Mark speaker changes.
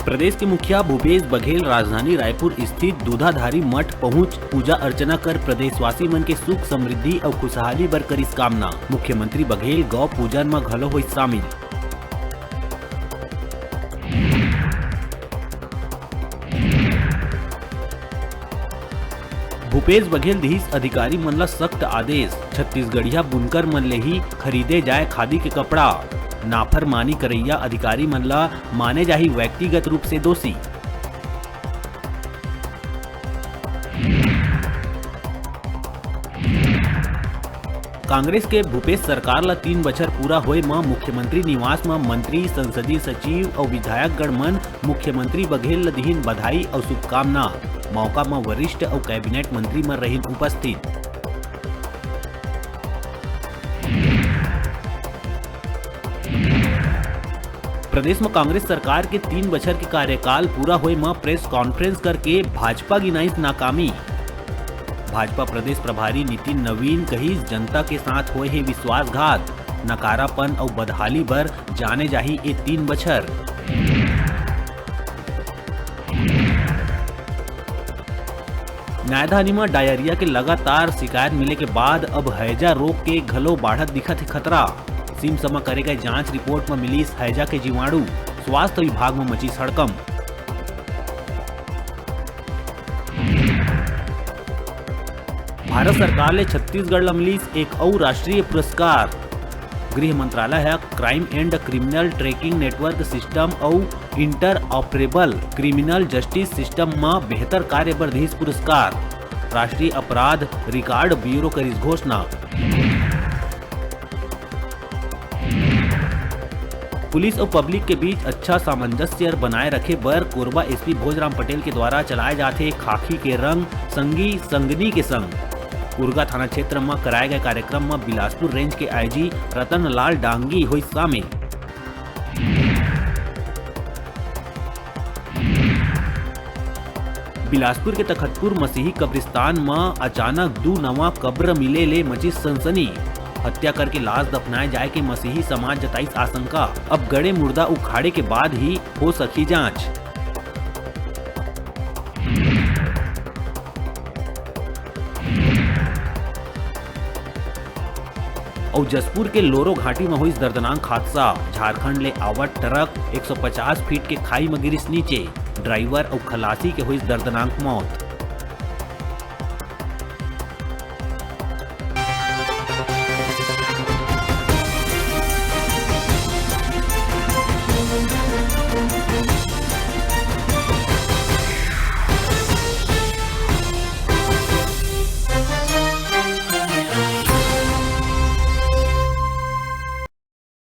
Speaker 1: प्रदेश के मुखिया भूपेश बघेल राजधानी रायपुर स्थित दूधाधारी मठ पहुंच पूजा अर्चना कर प्रदेशवासी मन के सुख समृद्धि और खुशहाली बर करिस कामना। मुख्यमंत्री बघेल गौ पूजन में घलो होइस शामिल। भूपेश बघेल दिहिस अधिकारी मन ला सख्त आदेश। छत्तीसगढ़िया बुनकर मन ले ही खरीदे जाए खादी के कपड़ा। नाफरमानी करैया अधिकारी मन ला माने जाही व्यक्तिगत रूप से दोषी। कांग्रेस के भूपेश सरकार ला 3 बछर पूरा होए म मुख्यमंत्री निवास में मंत्री, संसदीय सचिव और विधायक गण मन मुख्यमंत्री बघेल ला दिहिन बधाई और शुभकामना। मौका में वरिष्ठ और कैबिनेट मंत्री मन रहिन उपस्थित। प्रदेश में कांग्रेस सरकार के 3 बछर के कार्यकाल पूरा होए में प्रेस कॉन्फ्रेंस करके भाजपा गिनाइस नाकामी। भाजपा प्रदेश प्रभारी नितिन नवीन कहिस जनता के साथ होए हे विश्वासघात। नकारापन और बदहाली बर जाने जाही ये 3 बछर। न्यायधानी में डायरिया के लगातार शिकायत मिले के बाद अब हैजा रोग के घलो बाढ़त दिखत है खतरा। सिमसमा करे गए जांच रिपोर्ट में मिली हैजा के जीवाणु। स्वास्थ्य विभाग में मची हड़कंप। भारत सरकार ने छत्तीसगढ़ ला मिली एक और राष्ट्रीय पुरस्कार। गृह मंत्रालय है crime and criminal tracking network system और interoperable criminal justice system में बेहतर कार्य बर दिहिस पुरस्कार। राष्ट्रीय अपराध रिकॉर्ड ब्यूरो करिस घोषणा। पुलिस और पब्लिक के बीच अच्छा सामंजस्य बनाए रखे बर कोरबा एसपी भोजराम पटेल के द्वारा चलाए जाते खाकी के रंग संगी संगनी के संग। उरगा थाना क्षेत्र में कराए गए कार्यक्रम में बिलासपुर रेंज के आईजी रतन लाल डांगी हुई शामिल। बिलासपुर के तखतपुर मसीही कब्रिस्तान में अचानक 2 नवा कब्र मिले ले मची सनसनी। हत्या करके लाश दफनाए जाए के मसीही समाज जताइस आशंका। अब गड़े मुर्दा उखाड़े के बाद ही हो सकी जांच। और जसपुर के लोरो घाटी में हुई दर्दनाक हादसा। झारखंड ले आवत ट्रक 150 फीट के खाई में गिरिस नीचे। ड्राइवर और खलासी के हुई दर्दनाक मौत।